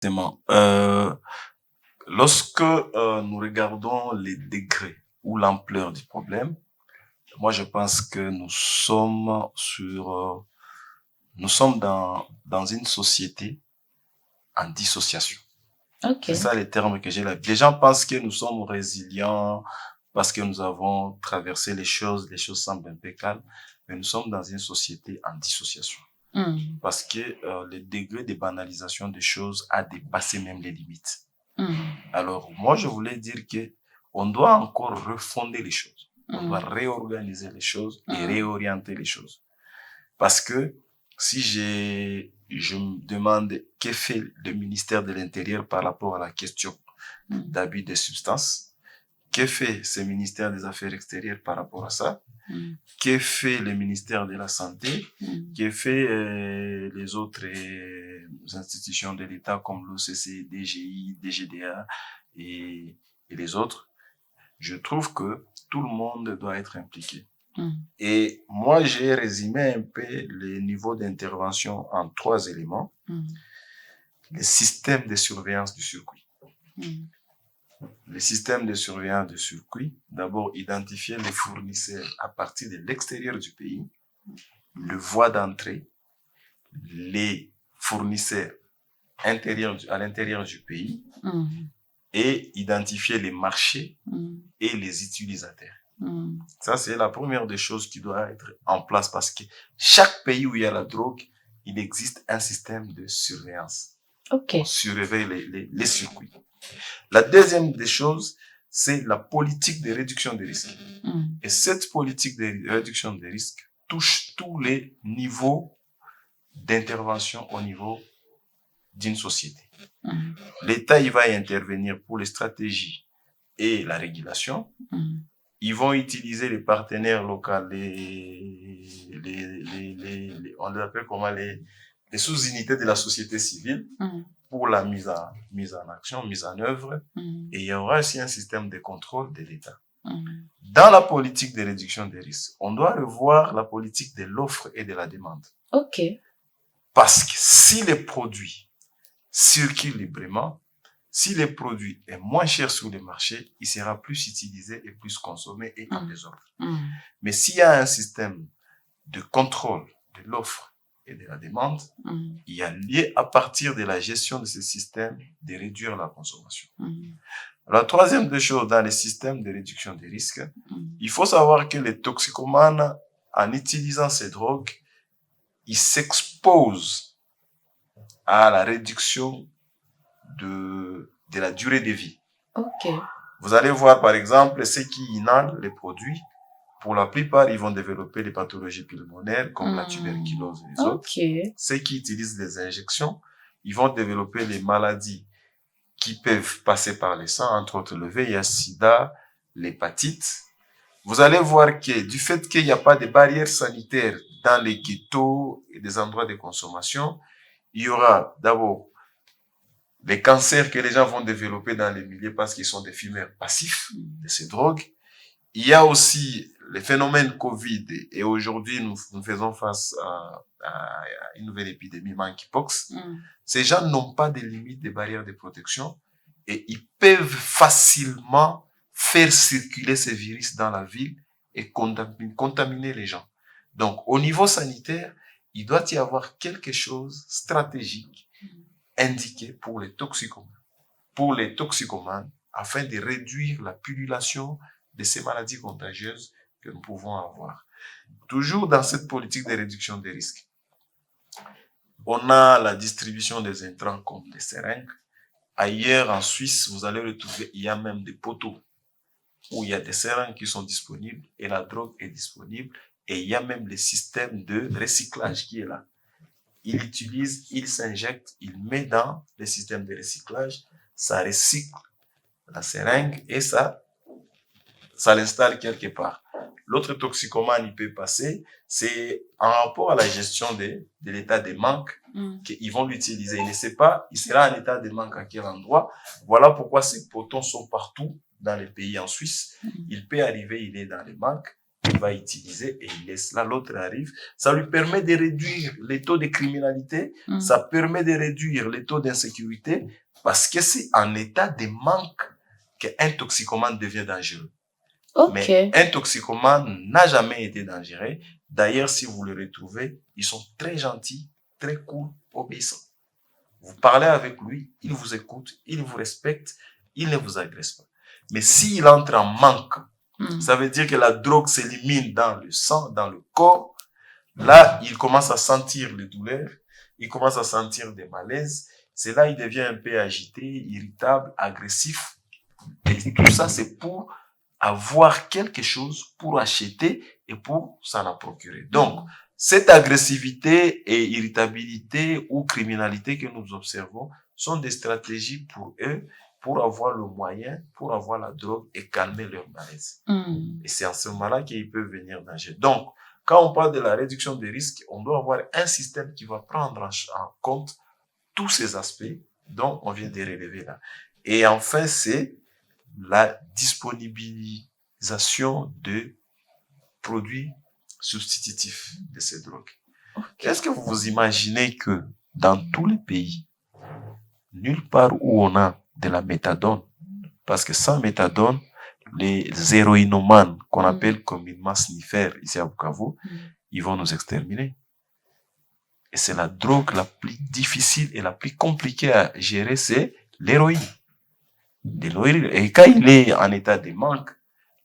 Exactement. Lorsque nous regardons les degrés ou l'ampleur du problème, moi je pense que nous sommes dans une société en dissociation. C'est Ok. ça les termes que j'ai là. Les gens pensent que nous sommes résilients parce que nous avons traversé les choses semblent impeccables, mais nous sommes dans une société en dissociation. Parce que le degré de banalisation des choses a dépassé même les limites. Alors, moi, je voulais dire que on doit encore refonder les choses. On doit réorganiser les choses et réorienter les choses. Parce que si je me demande que fait le ministère de l'Intérieur par rapport à la question d'abus de substances, que fait ce ministère des Affaires extérieures par rapport à ça, que fait le ministère de la Santé, que fait les autres institutions de l'État comme l'OCC, DGI, DGDA et les autres. Je trouve que tout le monde doit être impliqué. Et moi, j'ai résumé un peu les niveaux d'intervention en 3 éléments. Le système de surveillance du circuit. Le système de surveillance du circuit, d'abord identifier les fournisseurs à partir de l'extérieur du pays, le voie d'entrée, les fournisseurs à l'intérieur du pays, et identifier les marchés et les utilisateurs. Ça, c'est la première des choses qui doit être en place parce que chaque pays où il y a la drogue, il existe un système de surveillance. Ok. Pour surveiller les circuits. La deuxième des choses, c'est la politique de réduction des risques. Et cette politique de réduction des risques touche tous les niveaux d'intervention au niveau d'une société. L'État, il va y intervenir pour les stratégies et la régulation. Ils vont utiliser les partenaires locaux, on les appelle comment, les sous-unités de la société civile pour la mise en action, mise en œuvre. Et il y aura aussi un système de contrôle de l'État. Dans la politique de réduction des risques, on doit revoir la politique de l'offre et de la demande. Ok. Parce que si les produits circulent librement, si le produit est moins cher sur le marché, il sera plus utilisé et plus consommé et en désordre. Mais s'il y a un système de contrôle de l'offre et de la demande, il y a lieu à partir de la gestion de ce système de réduire la consommation. La troisième des choses dans les systèmes de réduction des risques, il faut savoir que les toxicomanes, en utilisant ces drogues, ils s'exposent à la réduction de la durée de vie. Ok. Vous allez voir, par exemple, ceux qui inhalent les produits, pour la plupart, ils vont développer des pathologies pulmonaires comme la tuberculose et les autres. Ceux qui utilisent les injections, ils vont développer les maladies qui peuvent passer par les sangs, entre autres le VIH, SIDA, l'hépatite. Vous allez voir que du fait qu'il n'y a pas de barrières sanitaires dans les ghettos et des endroits de consommation, il y aura d'abord les cancers que les gens vont développer dans les milieux parce qu'ils sont des fumeurs passifs de ces drogues. Il y a aussi les phénomènes Covid et aujourd'hui nous faisons face à une nouvelle épidémie, monkeypox. Ces gens n'ont pas de limites, de barrières de protection et ils peuvent facilement faire circuler ces virus dans la ville et contaminer les gens. Donc, au niveau sanitaire, il doit y avoir quelque chose de stratégique indiqué pour les toxicomanes, afin de réduire la pullulation de ces maladies contagieuses que nous pouvons avoir. Toujours dans cette politique de réduction des risques, on a la distribution des intrants comme des seringues. Ailleurs, en Suisse, vous allez retrouver, il y a même des poteaux où il y a des seringues qui sont disponibles et la drogue est disponible. Et il y a même le système de recyclage qui est là. Il utilise, il s'injecte, il met dans le système de recyclage, ça recycle la seringue et ça l'installe quelque part. L'autre toxicomane, il peut passer, c'est en rapport à la gestion de l'état de manque qu'ils vont l'utiliser. Il ne sait pas, il sera en état de manque à quel endroit. Voilà pourquoi ces potons sont partout dans les pays en Suisse. Il peut arriver, il est dans les manques. il va utiliser et il laisse là, l'autre arrive. Ça lui permet de réduire les taux de criminalité, ça permet de réduire les taux d'insécurité, parce que c'est en état de manque qu'un toxicomane devient dangereux. Mais un toxicomane n'a jamais été dangereux. D'ailleurs, si vous le retrouvez, ils sont très gentils, très cool, obéissants. Vous parlez avec lui, il vous écoute, il vous respecte, il ne vous agresse pas. Mais s'il entre en manque, ça veut dire que la drogue s'élimine dans le sang, dans le corps. Là, il commence à sentir les douleurs, il commence à sentir des malaises. C'est là il devient un peu agité, irritable, agressif. Et tout ça, c'est pour avoir quelque chose pour acheter et pour s'en procurer. Donc, cette agressivité et irritabilité ou criminalité que nous observons sont des stratégies pour eux, pour avoir le moyen, pour avoir la drogue et calmer leur malaise. Et c'est en ce moment-là qu'ils peuvent venir danger. Donc, quand on parle de la réduction des risques, on doit avoir un système qui va prendre en compte tous ces aspects dont on vient de relever là. Et enfin, c'est la disponibilisation de produits substitutifs de ces drogues. Est-ce que vous vous imaginez que dans tous les pays, nulle part où on a de la méthadone, parce que sans méthadone, les héroïnomanes qu'on appelle communément sniffers ici à Bukavu, ils vont nous exterminer. Et c'est la drogue la plus difficile et la plus compliquée à gérer, c'est l'héroïne. Et quand il est en état de manque,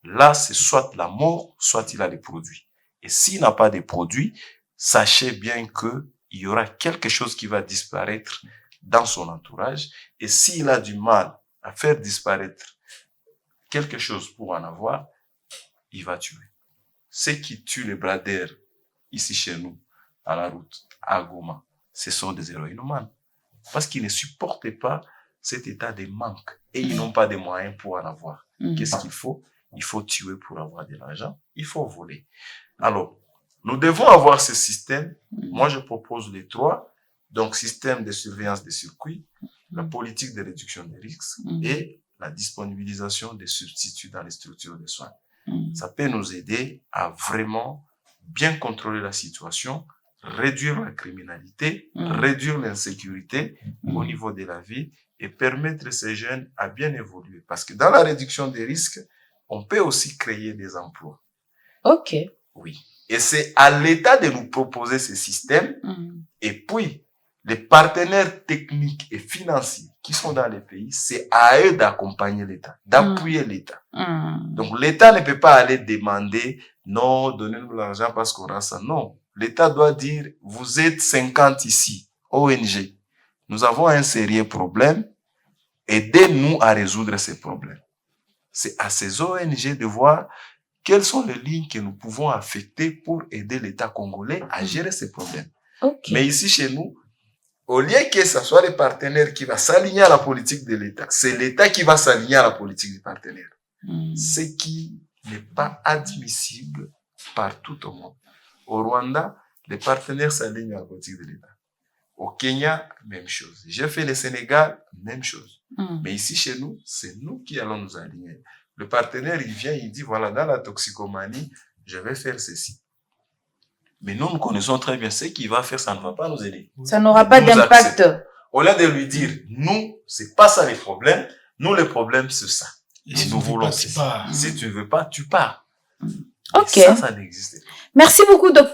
là, c'est soit la mort, soit il a des produits. Et s'il n'a pas de produits, sachez bien que il y aura quelque chose qui va disparaître dans son entourage. Et s'il a du mal à faire disparaître quelque chose pour en avoir, il va tuer. Ce qui tue les braders ici chez nous, à la route, à Goma, ce sont des héroïnomanes. Parce qu'ils ne supportent pas cet état de manque. Et ils n'ont pas de moyens pour en avoir. Qu'est-ce qu'il faut? Il faut tuer pour avoir de l'argent. Il faut voler. Alors, nous devons avoir ce système. Moi, je propose les 3. Donc, système de surveillance des circuits, la politique de réduction des risques et la disponibilisation des substituts dans les structures de soins. Ça peut nous aider à vraiment bien contrôler la situation, réduire la criminalité, réduire l'insécurité au niveau de la vie et permettre ces jeunes à bien évoluer. Parce que dans la réduction des risques, on peut aussi créer des emplois. Ok. Oui. Et c'est à l'État de nous proposer ce système. Et puis, les partenaires techniques et financiers qui sont dans les pays, c'est à eux d'accompagner l'État, d'appuyer l'État. Donc, l'État ne peut pas aller demander, non, donnez-nous l'argent parce qu'on a ça. Non. L'État doit dire, vous êtes 50 ici, ONG. Nous avons un sérieux problème. Aidez-nous à résoudre ces problèmes. C'est à ces ONG de voir quelles sont les lignes que nous pouvons affecter pour aider l'État congolais à gérer ces problèmes. Mais ici, chez nous, au lieu que ce soit les partenaires qui vont s'aligner à la politique de l'État, c'est l'État qui va s'aligner à la politique des partenaires. Ce qui n'est pas admissible partout au monde. Au Rwanda, les partenaires s'alignent à la politique de l'État. Au Kenya, même chose. J'ai fait le Sénégal, même chose. Mais ici, chez nous, c'est nous qui allons nous aligner. Le partenaire, il vient, il dit, voilà, dans la toxicomanie, je vais faire ceci. Mais nous connaissons très bien ce qu'il va faire, ça ne va pas nous aider. Ça n'aura pas d'impact. Au lieu de lui dire, nous, c'est pas ça les problèmes. Nous, les problèmes, c'est ça. Et nous voulons ceci. Si tu ne veux pas, tu pars. Ok. Ça n'existe pas. Merci beaucoup, docteur.